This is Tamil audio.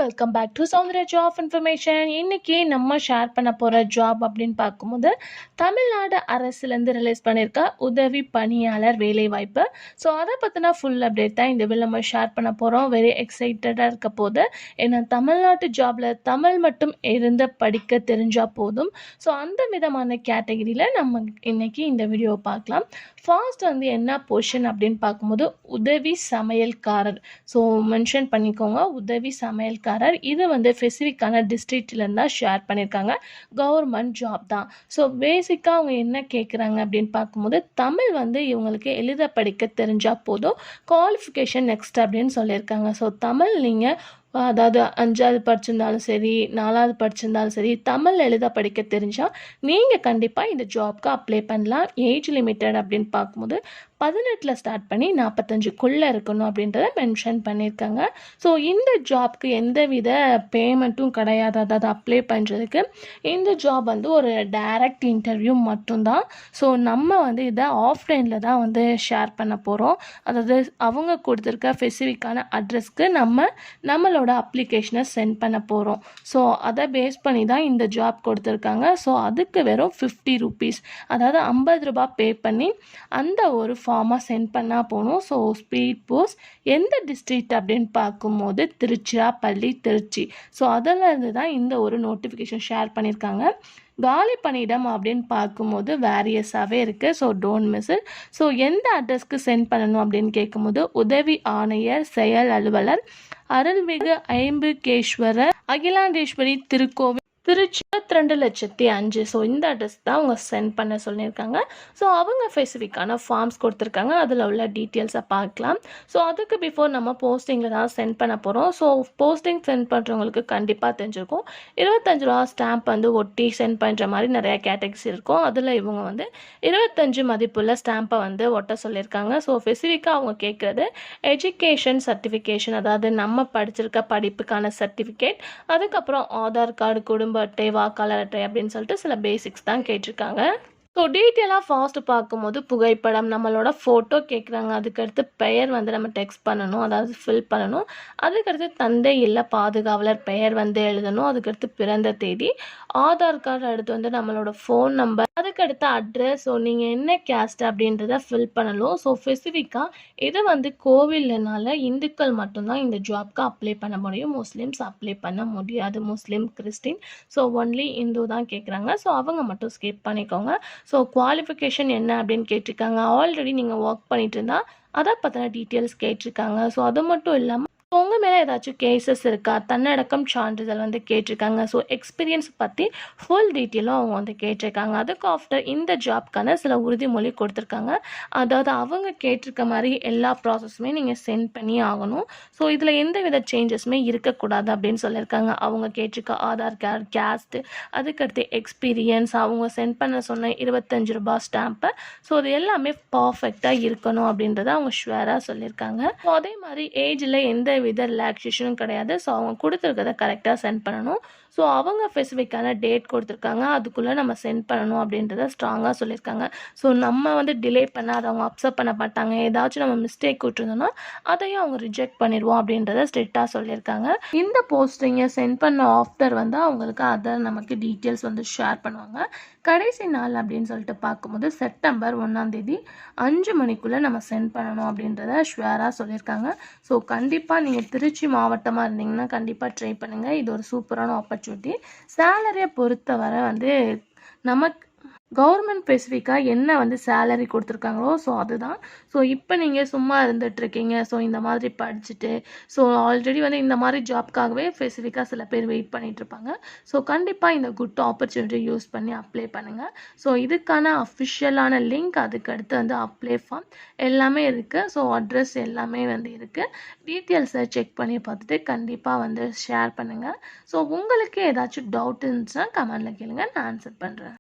Welcome back to Soundarya job information. இன்னைக்கு நம்ம ஷேர் பண்ண போகிற ஜாப் அப்படின்னு பார்க்கும்போது தமிழ்நாடு அரசுலேருந்து ரிலீஸ் பண்ணியிருக்க உதவி பணியாளர் வேலைவாய்ப்பு. ஸோ அதை பற்றின ஃபுல் அப்டேட் தான் இந்த வீடியோவில் நம்ம ஷேர் பண்ண போகிறோம். வெரி எக்ஸைட்டடாக இருக்க போது. ஏன்னா தமிழ்நாட்டு ஜாபில் தமிழ் மட்டும் இருந்து படிக்க தெரிஞ்சால் போதும். ஸோ அந்த விதமான கேட்டகரியில் நம்ம இன்னைக்கு இந்த வீடியோவை பார்க்கலாம். ஃபர்ஸ்ட் என்ன பொசிஷன் அப்படின்னு பார்க்கும்போது உதவி சமையல்காரர். ஸோ மென்ஷன் பண்ணிக்கோங்க, உதவி சமையல்காரர். இது ஸ்பெசிஃபிக்கான டிஸ்ட்ரிக்ட்லேருந்து தான் ஷேர் பண்ணியிருக்காங்க. கவர்மெண்ட் ஜாப் தான். ஸோ பேசிக்காக அவங்க என்ன கேட்குறாங்க அப்படின்னு பார்க்கும்போது தமிழ் இவங்களுக்கு எழுத படிக்க தெரிஞ்சால் போதும். குவாலிஃபிகேஷன் நெக்ஸ்ட் அப்படின்னு சொல்லியிருக்காங்க. ஸோ தமிழ் நீங்கள் அதாவது 5வது படிச்சிருந்தாலும் சரி, 4வது படிச்சிருந்தாலும் சரி, தமிழ் எழுத படிக்க தெரிஞ்சால் நீங்கள் கண்டிப்பாக இந்த ஜாப்க்கு அப்ளை பண்ணலாம். ஏஜ் லிமிட்டட் அப்படின்னு பார்க்கும்போது 18 ஸ்டார்ட் பண்ணி 45க்குள்ளே இருக்கணும் அப்படின்றத மென்ஷன் பண்ணியிருக்காங்க. ஸோ இந்த ஜாப்க்கு எந்தவித பேமெண்ட்டும் கிடையாது. அதாவது அப்ளை பண்ணுறதுக்கு இந்த ஜாப் ஒரு டைரக்ட் இன்டர்வியூ மட்டும்தான். ஸோ நம்ம இதை ஆஃப்லைனில் தான் ஷேர் பண்ண போகிறோம். அதாவது அவங்க கொடுத்துருக்க ஸ்பெசிஃபிக்கான அட்ரஸ்க்கு நம்மளோட அப்ளிகேஷனை சென்ட் பண்ண போகிறோம். ஸோ அதை பேஸ் பண்ணி தான் இந்த ஜாப் கொடுத்துருக்காங்க. ஸோ அதுக்கு வெறும் 50 ரூபீஸ், அதாவது 50 ரூபாய் பே பண்ணி அந்த ஒரு ஃபார்மாக சென்ட் பண்ணால் போகணும். ஸோ ஸ்பீட் போஸ்ட் எந்த டிஸ்ட்ரிக்ட் அப்படின்னு பார்க்கும்போது திருச்சிராப்பள்ளி, திருச்சி. ஸோ அதிலிருந்து தான் இந்த ஒரு நோட்டிஃபிகேஷன் ஷேர் பண்ணியிருக்காங்க. காலி பணியிடம் அப்படின்னு பார்க்கும்போது வேரியஸாகவே இருக்குது. So don't miss it. So எந்த அட்ரஸ்க்கு சென்ட் பண்ணணும் அப்படின்னு கேட்கும்போது உதவி ஆணையர் செயல் அலுவலர் அருள்மிகு ஐம்புகேஸ்வரர் அகிலாண்டேஸ்வரி திருக்கோவில், திருச்சி 22,05,000. ஸோ இந்த அட்ரஸ் தான் அவங்க சென்ட் பண்ண சொல்லியிருக்காங்க. ஸோ அவங்க ஸ்பெசிஃபிக்கான ஃபார்ம்ஸ் கொடுத்துருக்காங்க. அதில் உள்ள டீட்டெயில்ஸை பார்க்கலாம். ஸோ அதுக்கு பிஃபோர் நம்ம போஸ்டிங்கில் தான் சென்ட் பண்ண போகிறோம். ஸோ போஸ்டிங் சென்ட் பண்ணுறவங்களுக்கு கண்டிப்பாக தெரிஞ்சிருக்கும். 25 ரூபா ஸ்டாம்ப் ஒட்டி சென்ட் பண்ணுற மாதிரி நிறையா கேட்டகரிஸ் இருக்கும். அதில் இவங்க 25 மதிப்புள்ள ஸ்டாம்பை ஒட்ட சொல்லியிருக்காங்க. ஸோ ஸ்பெசிஃபிக்காக அவங்க கேட்குறது எஜுகேஷன் சர்டிஃபிகேஷன், அதாவது நம்ம படிச்சிருக்க படிப்புக்கான சர்டிஃபிகேட், அதுக்கப்புறம் ஆதார் கார்டு, குடும்ப அட்டை, வாக்காளர் அட்டை அப்படின்னு சொல்லிட்டு சில பேசிக்ஸ் தான் கேட்டிருக்காங்க. ஸோ டீட்டெயிலாக ஃபாஸ்ட் பார்க்கும்போது புகைப்படம், நம்மளோட ஃபோட்டோ கேட்குறாங்க. அதுக்கடுத்து பெயர் நம்ம டெக்ஸ்ட் பண்ணணும், அதாவது ஃபில் பண்ணணும். அதுக்கடுத்து தந்தை இல்ல பாதுகாவலர் பெயர் எழுதணும். அதுக்கடுத்து பிறந்த தேதி, ஆதார் கார்டு, அடுத்து நம்மளோட ஃபோன் நம்பர், அதுக்கடுத்து அட்ரஸ். ஸோ நீங்கள் என்ன கேஸ்ட் அப்படின்றத ஃபில் பண்ணணும். ஸோ ஸ்பெசிஃபிக்காக இது கோவில்னால இந்துக்கள் மட்டும்தான் இந்த ஜாப்க்கு அப்ளை பண்ண முடியும். முஸ்லீம்ஸ் அப்ளை பண்ண முடியாது. முஸ்லீம், கிறிஸ்டின், ஸோ ஒன்லி இந்து தான் கேட்குறாங்க. ஸோ அவங்க மட்டும் ஸ்கிப் பண்ணிக்கோங்க. ஸோ குவாலிஃபிகேஷன் என்ன அப்படின்னு கேட்டிருக்காங்க. ஆல்ரெடி நீங்கள் ஒர்க் பண்ணிட்டு இருந்தால் அதை பற்றின டீட்டெயில்ஸ் கேட்டிருக்காங்க. ஸோ அது மட்டும் இல்லாமல் உங்கள் மேலே ஏதாச்சும் கேசஸ் இருக்கா, தன்னடக்கம் சான்றிதழ் கேட்டிருக்காங்க. ஸோ எக்ஸ்பீரியன்ஸ் பற்றி ஃபுல் டீட்டெயிலும் அவங்க கேட்டிருக்காங்க. அதுக்கு ஆஃப்டர் இந்த ஜாப்க்கான சில உறுதிமொழி கொடுத்துருக்காங்க. அதாவது அவங்க கேட்டிருக்க மாதிரி எல்லா ப்ராசஸுமே நீங்கள் சென்ட் பண்ணி ஆகணும். ஸோ இதில் எந்த வித சேஞ்சஸுமே இருக்கக்கூடாது அப்படின்னு சொல்லியிருக்காங்க. அவங்க கேட்டிருக்க ஆதார் கார்டு, கேஸ்ட்டு, அதுக்கடுத்து எக்ஸ்பீரியன்ஸ், அவங்க சென்ட் பண்ண சொன்ன 25 ரூபாய் ஸ்டாம்பை, ஸோ அது எல்லாமே பர்ஃபெக்டாக இருக்கணும் அப்படின்றத அவங்க ஷுவராக சொல்லியிருக்காங்க. ஸோ அதே மாதிரி ஏஜில் எந்த வித ரிலாக்ஸேஷனும் கிடையாது. ஸோ அவங்க கொடுத்துருக்கதை கரெக்டாக சென்ட் பண்ணணும். ஸோ அவங்க ஸ்பெசிஃபிக்கான டேட் கொடுத்துருக்காங்க, அதுக்குள்ளே நம்ம சென்ட் பண்ணணும் அப்படின்றத ஸ்ட்ராங்காக சொல்லியிருக்காங்க. ஸோ நம்ம டிலே பண்ண அதை அவங்க அக்செப்ட் பண்ண மாட்டாங்க. ஏதாச்சும் நம்ம மிஸ்டேக் விட்டுருந்தோம்னா அதையும் அவங்க ரிஜெக்ட் பண்ணிடுவோம் அப்படின்றத ஸ்ட்ரிக்டாக சொல்லியிருக்காங்க. இந்த போஸ்டிங்கை சென்ட் பண்ண ஆஃப்டர் அவங்களுக்கு அதை நமக்கு டீட்டெயில்ஸ் ஷேர் பண்ணுவாங்க. கடைசி நாள் அப்படின்னு சொல்லிட்டு பார்க்கும்போது செப்டம்பர் 1 5 மணிக்குள்ளே நம்ம சென்ட் பண்ணணும் அப்படின்றத ஷுவராக சொல்லியிருக்காங்க. ஸோ கண்டிப்பாக நீங்கள் திருச்சி மாவட்டமாக இருந்தீங்கன்னா கண்டிப்பாக ட்ரை பண்ணுங்கள். இது ஒரு சூப்பரான ஆப்பர்ச்சுனிட்டி. சேலரியை பொறுத்தவரை நமக்கு கவர்மெண்ட் ஸ்பெசிஃபிக்காக என்ன சேலரி கொடுத்துருக்காங்களோ ஸோ அதுதான். ஸோ இப்போ நீங்கள் சும்மா இருந்துகிட்ருக்கீங்க, ஸோ இந்த மாதிரி படிச்சுட்டு, ஸோ ஆல்ரெடி இந்த மாதிரி ஜாப்க்காகவே ஸ்பெசிஃபிக்காக சில பேர் வெயிட் பண்ணிகிட்ருப்பாங்க. ஸோ கண்டிப்பாக இந்த குட் ஆப்பர்ச்சுனிட்டி யூஸ் பண்ணி அப்ளை பண்ணுங்கள். ஸோ இதுக்கான அஃபிஷியலான லிங்க், அதுக்கடுத்து அப்ளை ஃபார்ம் எல்லாமே இருக்குது. ஸோ அட்ரஸ் எல்லாமே இருக்குது. டீட்டெயில்ஸை செக் பண்ணி பார்த்துட்டு கண்டிப்பாக ஷேர் பண்ணுங்கள். ஸோ உங்களுக்கு ஏதாச்சும் டவுட் இருந்துச்சுன்னா கமெண்டில் கேளுங்க, நான் ஆன்சர் பண்ணுறேன்.